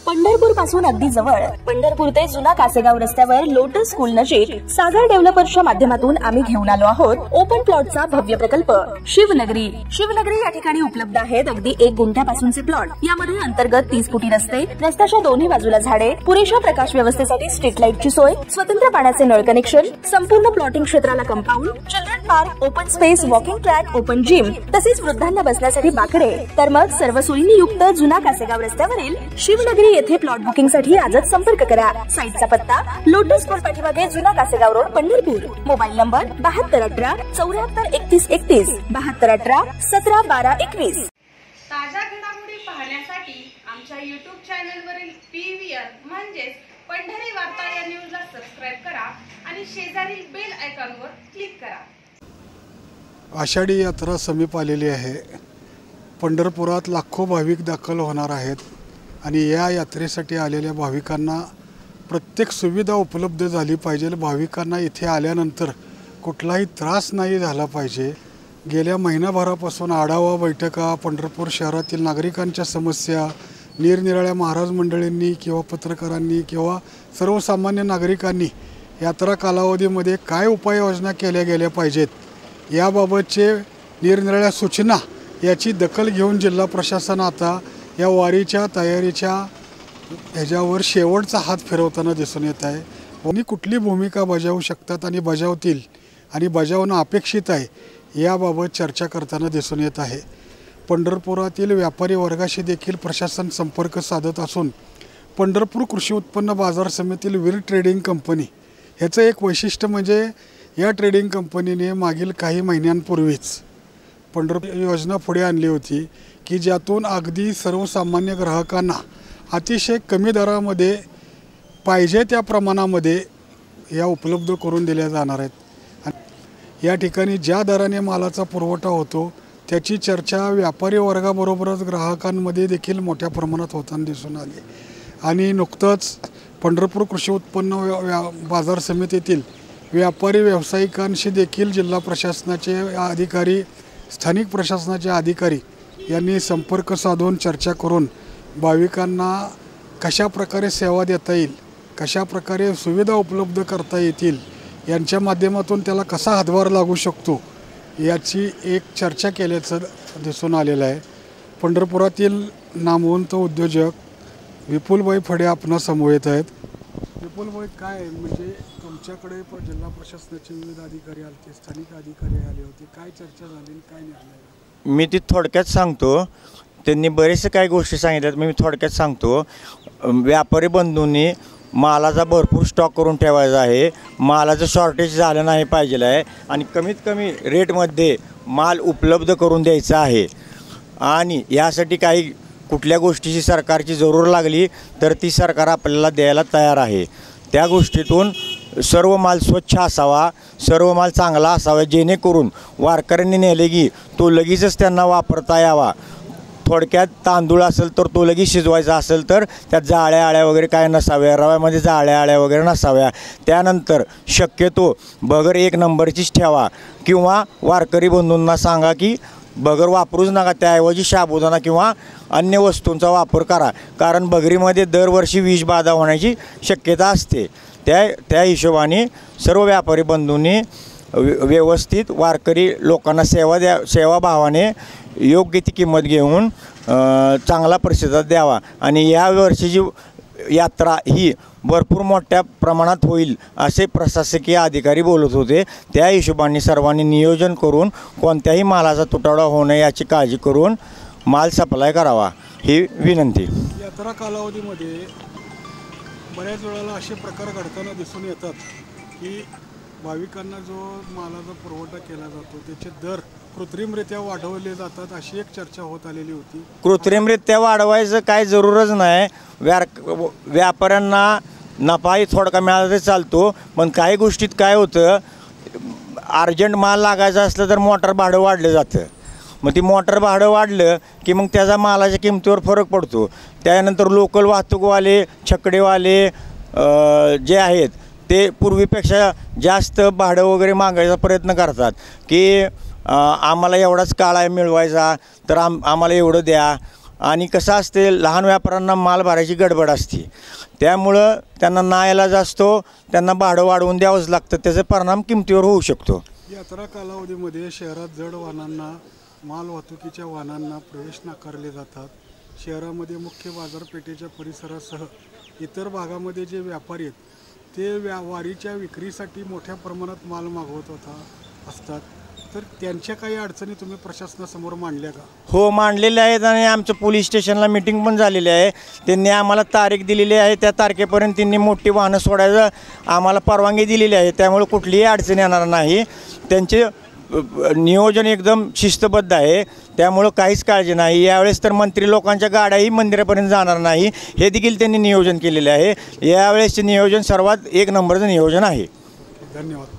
पंढरपूर पासून अगदी जवळ पंढरपूर ते जुना कासेगाव रस्त्यावर लोटस स्कूल नजीक सागर डेव्हलपर्सच्या माध्यमातून आम्ही घेऊन आलो आहोत ओपन प्लॉटचा भव्य प्रकल्प शिवनगरी। शिवनगरी या ठिकाणी उपलब्ध आहेत अगदी 1 गुंठ्यापासूनचे प्लॉट। यामध्ये अंतर्गत 30 फुटी रस्ते, रस्त्याच्या दोन्ही बाजूला झाडे, पुरेशा प्रकाश व्यवस्थेसाठी स्ट्रीट लाईटची सोय, स्वतंत्र पाण्याचे नळ कनेक्शन, संपूर्ण प्लॉटिंग क्षेत्राला compound, children park, open space, walking track, open gym, तसेच वृद्धांना बसण्यासाठी बाकडे। तर मग सर्व सोयींनी युक्त जुना कासेगाव रस्त्यावरील शिवनगरी येथे प्लॉट बुकिंग साठी आजच संपर्क करा। साईटचा पत्ता लोटस स्कूल पाठीमागे जुना Kasegaon road Pandharpur. Mobile number 7218 743131 7218 171221। ताज्या घडामोडी पाहण्यासाठी आमच्या YouTube चॅनलवरील PVR म्हणजेच पंढरी वार्ता या न्यूजला सबस्क्राइब करा आणि शेजारील बेल आयकॉनवर क्लिक करा। आषाढी यात्रा समीप आलेली आहे। पंढरपुरात लाखो भाविक दाखल होणार आहेत आणि या यात्रेसाठी आलेल्या भाविकांना प्रत्येक सुविधा उपलब्ध झाली पाहिजे। भाविकांना इथे आल्यानंतर कुठलाही त्रास नाही झाला पाहिजे। गेल्या महिनाभरापासून आढावा बैठका, पंढरपूर शहरातील नागरिकांच्या समस्या, निरनिराळ्या महाराज मंडळींनी किंवा पत्रकारांनी किंवा सर्वसामान्य नागरिकांनी यात्रा कालावधीमध्ये काय उपाययोजना केल्या गेल्या पाहिजेत याबाबतचे निरनिराळ्या सूचना याची दखल घेऊन जिल्हा प्रशासन आता या वारीच्या तयारीच्या ह्याच्यावर शेवटचा हात फिरवताना दिसून येत आहे। कोणी कुठली भूमिका बजावू शकतात आणि बजावतील आणि बजावणं अपेक्षित आहे याबाबत चर्चा करताना दिसून येत आहे। पंढरपुरातील व्यापारी वर्गाशी देखील प्रशासन संपर्क साधत असून पंढरपूर कृषी उत्पन्न बाजार समितीतील वीर ट्रेडिंग कंपनी ह्याचं एक वैशिष्ट्य म्हणजे या ट्रेडिंग कंपनीने मागील काही महिन्यांपूर्वीच पंढरपूर योजना पुढे आणली होती की ज्यातून अगदी सर्वसामान्य ग्राहकांना अतिशय कमी दरामध्ये पाहिजे त्या प्रमाणामध्ये या उपलब्ध करून दिल्या जाणार आहेत। या ठिकाणी ज्या दराने मालाचा पुरवठा होतो त्याची चर्चा व्यापारी वर्गाबरोबरच ग्राहकांमध्ये देखील मोठ्या प्रमाणात होताना दिसून आली आणि नुकतंच पंढरपूर कृषी उत्पन्न बाजार समितीतील व्यापारी व्यावसायिकांशी देखील जिल्हा प्रशासनाचे अधिकारी, स्थानिक प्रशासनाचे अधिकारी यांनी संपर्क साधून चर्चा करून भाविकांना कशा प्रकारे सेवा देता येईल, कशा प्रकारे सुविधा उपलब्ध करता येतील, यांच्या माध्यमातून त्याला कसा हातभार लागू शकतो याची एक चर्चा केल्याचं दिसून आलेलं आहे। पंढरपुरातील नामवंत उद्योजक विपुलभाई फडे आपणासमोर येत आहेत। विपुलभाई, काय म्हणजे तुमच्याकडे जिल्हा प्रशासनाचे विविध अधिकारी आले, स्थानिक अधिकारी आले होते, काय चर्चा झाली, काय निर्णय? मी ती थोडक्यात सांगतो। त्यांनी बरेचसे काही गोष्टी सांगितल्यात, मी थोडक्यात सांगतो। व्यापारी बंधूंनी मालाचा भरपूर स्टॉक करून ठेवायचा आहे, मालाचं शॉर्टेज झालं नाही पाहिजे आहे आणि कमीत कमी रेटमध्ये माल उपलब्ध करून द्यायचा आहे आणि यासाठी काही कुठल्या गोष्टीची सरकारची जरूर लागली तर ती सरकार आपल्याला द्यायला तयार आहे। त्या गोष्टीतून सर्व माल स्वच्छ असावा, सर्व माल चांगला असावा, जेणेकरून वारकऱ्यांनी नेले की तो लगेचच त्यांना वापरता यावा। थोडक्यात तांदूळ असेल तर तो लगेच शिजवायचा असेल तर त्यात जाळ्या आळ्या वगैरे काय नसाव्या, रव्यामध्ये जाळ्या आळ्या वगैरे नसाव्या। त्यानंतर शक्यतो बगर 1 नंबरचीच ठेवा किंवा वारकरी बंधूंना सांगा की बगर वापरूच नका, त्याऐवजी साबुदाणा किंवा अन्य वस्तूंचा वापर करा, कारण बगरीमध्ये दरवर्षी विषबाधा होण्याची शक्यता असते। त्या हिशोबाने सर्व व्यापारी बंधूंनी व्यवस्थित वारकरी लोकांना सेवाभावाने योग्य ती किंमत घेऊन चांगला प्रतिसाद द्यावा आणि या वर्षीची यात्रा ही भरपूर मोठ्या प्रमाणात होईल असे प्रशासकीय अधिकारी बोलत होते। त्या हिशोबाने सर्वांनी नियोजन करून कोणत्याही मालाचा तुटवडा होऊ नये याची काळजी करून माल सप्लाय करावा ही विनंती। यात्रा कालावधीमध्ये बऱ्याच वेळेला असे प्रकार घडताना दिसून येतात की भाविकांना जो मालाचा पुरवठा केला जातो त्याचे दर कृत्रिमरित्या वाढवले जातात, अशी एक चर्चा होत आलेली होती। कृत्रिमरित्या वाढवायचं काय जरूरच नाही। व्यापाऱ्यांना नफाही थोडका मिळाला तर चालतो, पण काही गोष्टीत काय होतं, अर्जंट माल लागायचा असलं तर मोटार भाडं वाढलं जातं। मग ती मोटार भाडं वाढलं की मग त्याचा मालाच्या किमतीवर फरक पडतो। त्यानंतर लोकल वाहतूकवाले, छकडेवाले जे आहेत ते पूर्वीपेक्षा जास्त भाडं वगैरे मागायचा प्रयत्न करतात की आम्हाला एवढाच काळा मिळवायचा तर आम्हाला एवढं द्या, आणि कसं असते लहान व्यापाऱ्यांना माल भरायची गडबड असते, त्यामुळं त्यांना नाईलाज असतो, त्यांना भाडं वाढवून द्यावंच लागतं, त्याचा परिणाम किमतीवर होऊ शकतो. यात्रा कालावधीमध्ये शहरात जड वाहनांना माल वाहतुकीच्या वाहनांना प्रवेश नाकारले जातात. शहरामध्ये मुख्य बाजारपेठेच्या परिसरासह इतर भागामध्ये जे व्यापारी आहेत ते वारीच्या विक्रीसाठी मोठ्या प्रमाणात माल मागवत असतात, तर त्यांच्या काही अडचणी तुम्ही प्रशासनासमोर मांडल्या का? हो, मांडलेले आहेत आणि आमचं पोलीस स्टेशनला मीटिंग पण झालेली आहे. त्यांनी आम्हाला तारीख दिलेली आहे, त्या तारखेपर्यंत त्यांनी मोठी वाहनं सोडायचं आम्हाला परवानगी दिलेली आहे, त्यामुळे कुठलीही अडचण येणार नाही. त्यांचे नियोजन एकदम शिस्तबद्ध आहे, त्यामुळं काहीच काळजी नाही. यावेळेस तर मंत्री लोकांच्या गाड्याही मंदिरापर्यंत जाणार नाही हे देखील त्यांनी नियोजन केलेले आहे. यावेळेसचे नियोजन सर्वात एक नंबरचं नियोजन आहे. धन्यवाद.